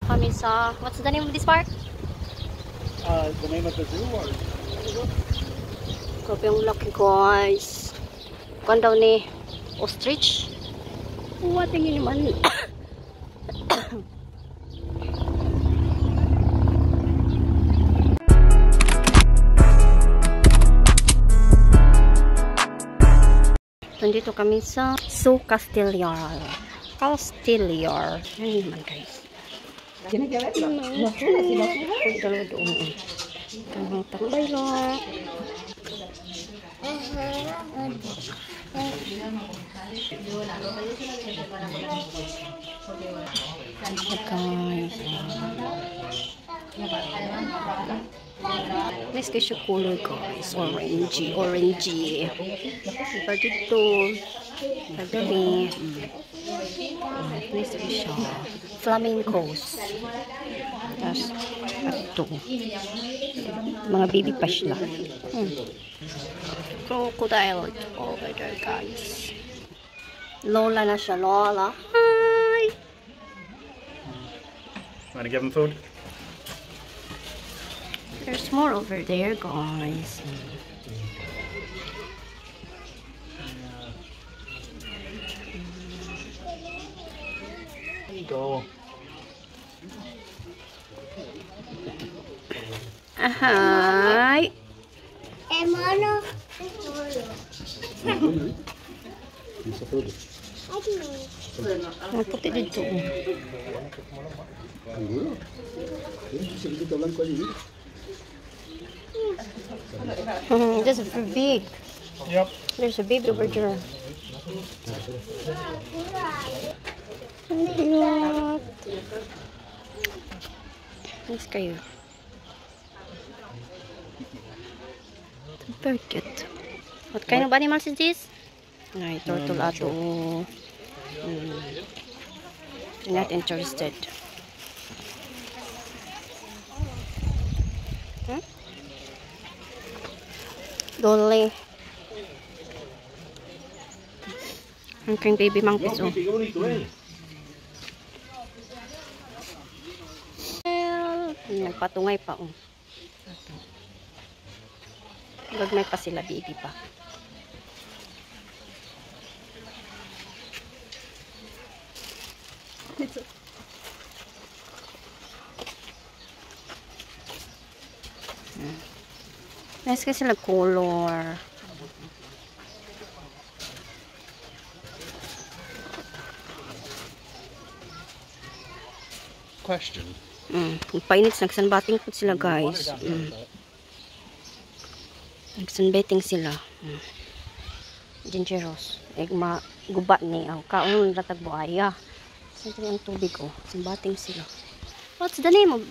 Kami sa, what's the name of this park? The name of the zoo or? Grabe yung laki guys. Kuan daw ni ostrich. What tingin naman. Nandito kami sa Zoo Castellar. Castellar. Yan naman guys. Dalawa doon. Tamang tambay lang. Guys. Nice kasi siya color guys. Orangey. Orangey. Diba dito? Pagdali. Nice kasi siya. Flamingos. Tapos, ito. Mga baby pa sila. Crocodile over there guys. Lola na siya. Lola. Hi! Want to give him food? There's more over there guys. There you go. Hi! Hermano. Ang puti dito. This is big. Yep. There's a baby over there. Cute. Nice kayo. Very cute. What kind of animals is this? Ay, turtle ato. Not interested. Dolly. Ang king baby monkeys oh. Nagpatungay pa oh. Gagmay pa sila, baby pa. Nice kasi sila color. Question. Painit nagsanbating po sila guys. Nagsanbating sila. Dangerous. Guba ni. Kaon ratag buaya. Siyempre ang tubig oh. Sanbating sila. What's the name of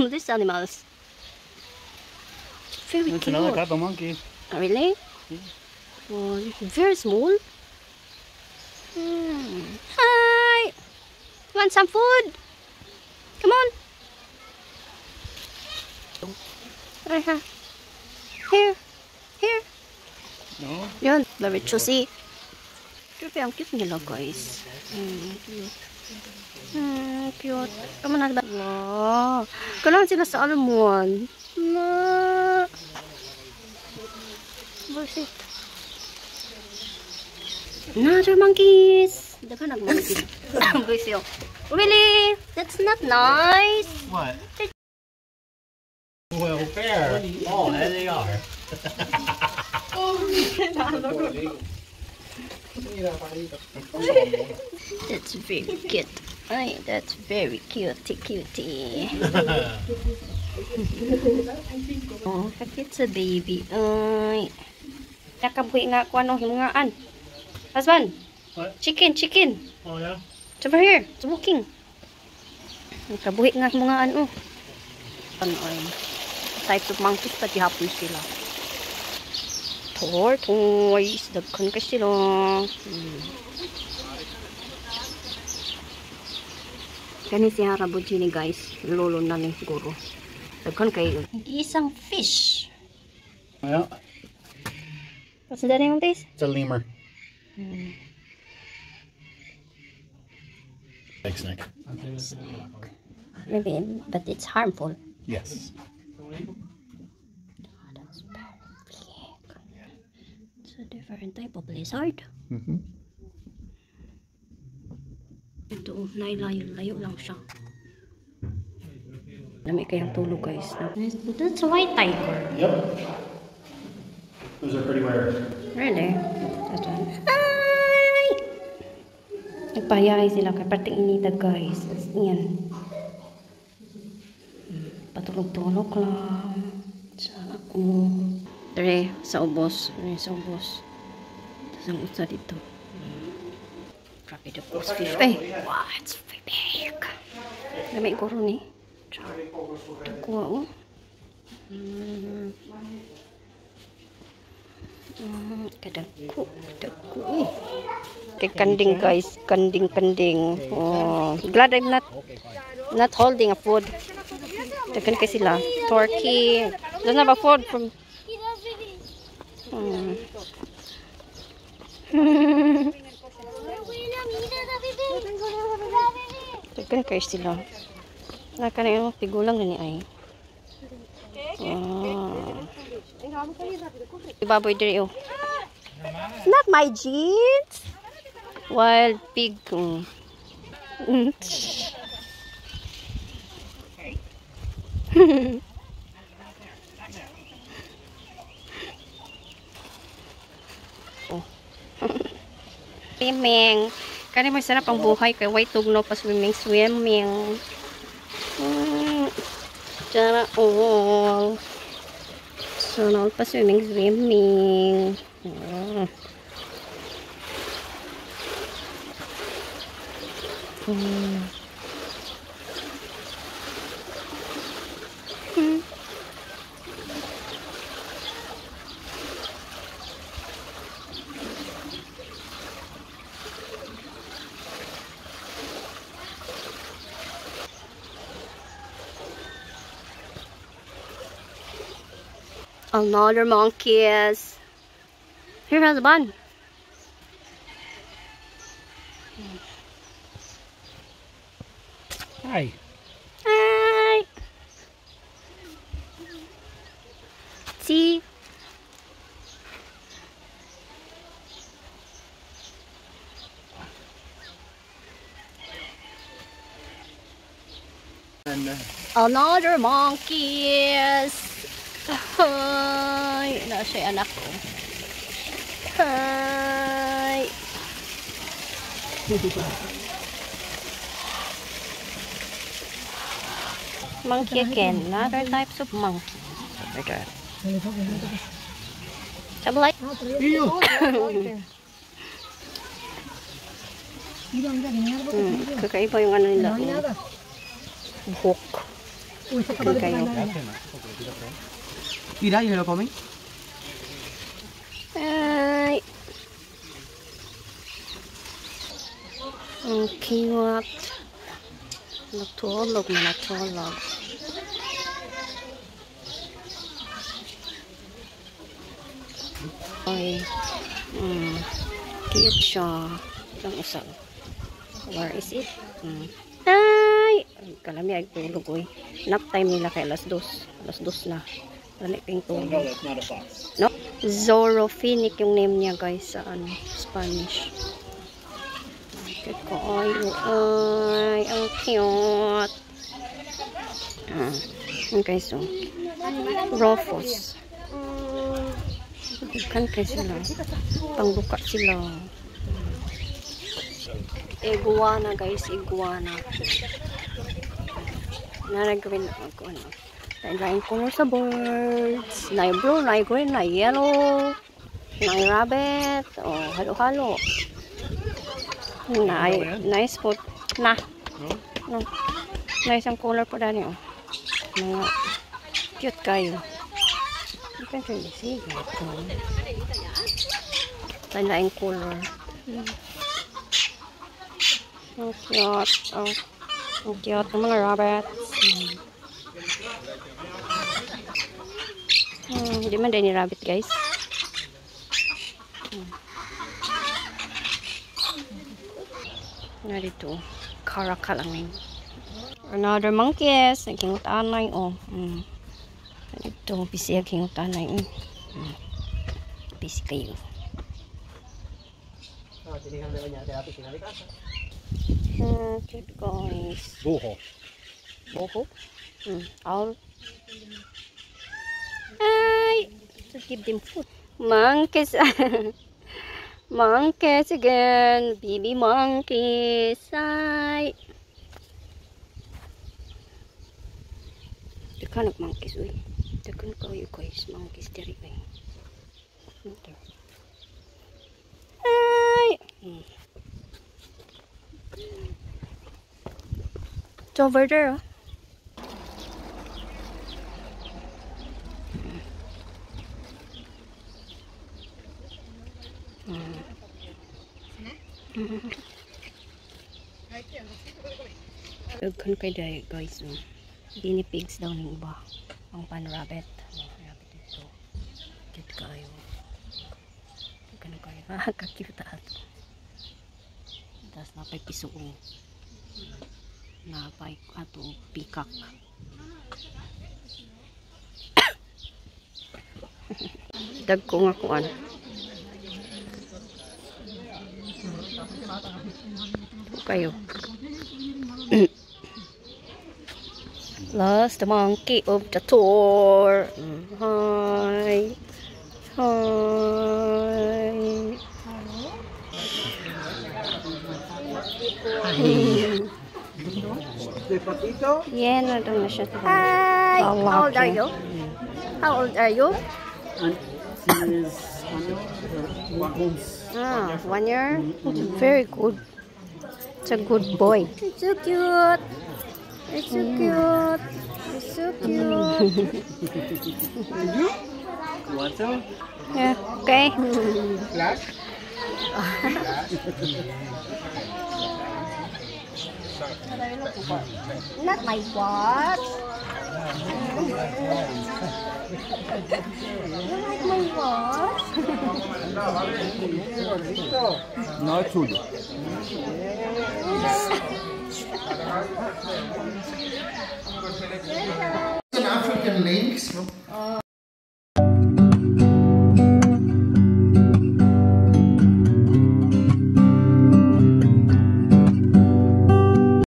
these animals? Very It's cute. another type of monkey. Oh, really? Oh, very small. Hi! Want some food? Come on. Here. Here. No? Yan, very juicy. Grabe, ang cute nila guys. Cute. Kamu na ba? Wow. Kailangan sila sa almond. Ma. Bullshit. Another monkeys. Daga nag-monkeys. Bullshit. Really? That's not nice. What? Well, fair. Oh, there they are. That's very cute. Ay, that's very cutie. Oh, kakit sa baby. Ay. Nakabuhi nga ko anong himungaan. Husband. What? Chicken. Oh, yeah? It's over here. It's walking. Nakabuhi nga himungaan. Oh. Ano ay. Types of monkeys pati hapon sila. Tortoise. Dagkan ka sila. Kani si Harabuji ni guys. Lolo na ni siguro. Dagkan kayo. Isang fish. Yeah. What's the name of this? It's a lemur. Big snake. Maybe, but it's harmful. Yes. That's perfect. It's a different type of lizard. Mm-hmm. Ito, nailayo-layo lang siya. Dami kayang tulog guys. That's a white tiger. Yep. Those are pretty rare. Really? That one. Ay! Nagpahiyay sila kay parting initag guys. Yan. Patulog-tulog lang. Sana ako. Dere, sa ubos. Dere, sa ubos. Tapos ang usa dito. Grabe the post 50. Wow, it's big. Dami guro ni. Kuha oh. Kadagko eh. Kay kanding guys, kanding. Oh, glad I'm not holding a food. Dagan kay sila. Turkey. Doon na ba food from Dagan kay sila. Naka na yung pigulang gani ay. Baboy diri oh. Not my jeans. Wild pig. Oh. Swimming. Kani masarap ang buhay kay way tugno pa swimming. Sana all. Sana all pa swimming. Another monkeys. Here has a bun. Hi. Hi. See. And Another monkeys. Hi. Na siya anak ko. Hi. Monkey again. Another types of monkey. Oh my god. Sablay. Kakaiba yung ano nila. Buhok. Kayo. Mira, ¿y se lo comen? Ay. Ang cute. Natulog. Ay. Cute siya. Ang usap. Where is it? Ay! Kalami ay tulog oy. Nap time nila kay alas 2. Alas 2 na. Wala kayong no, tulog. that's not a fox. No? Zorophynic yung name niya guys sa ano, Spanish. Cute ko. Ay, ang cute. Okay, so. Rufus. Kan kay sila. Pangbuka sila. Iguana guys, iguana. Naragawin ako ano. Lain color sa birds. Na blue, na green, na yellow. Na rabbit. Oh, halo-halo. Nice food. Na. No. Nice ang color po dani oh. Mga cute kayo. You can really see that. Lain color. Ang cute. Ang cute ng mga rabbits. Hindi man din ni rabbit guys. Narito. Caracal ang name. Another monkeys. Naghingutanay, oh. Ito, busy naghingutanay. Busy kayo. Cute guys. Boho. Boho? Owl. Hi! To give them food. Monkeys. Monkeys again. Baby monkeys. Hi! The kind of monkeys, uy. The kind of you guys, monkeys, diri ba? Hi! It's over there, oh. Daghan kay day guys, guinea pigs daw ng iba. Ang pan rabbit. Rabbit ito. Cute kayo. Daghan kayo. Ka-cute ato. Tapos napay pisuong. Napay ato peacock. Dag ko nga kuan. Kayo. Last monkey of the tour. Hi. Hi. Yeah, no, don't siya. Hi. How old are you? How old are you? Ah, 1 year? It's very good. It's a good boy. It's so cute. It's so cute. It's so cute. You want some? Yeah, okay. Flash? Not my watch. You like my watch? No, it's good. An African lynx.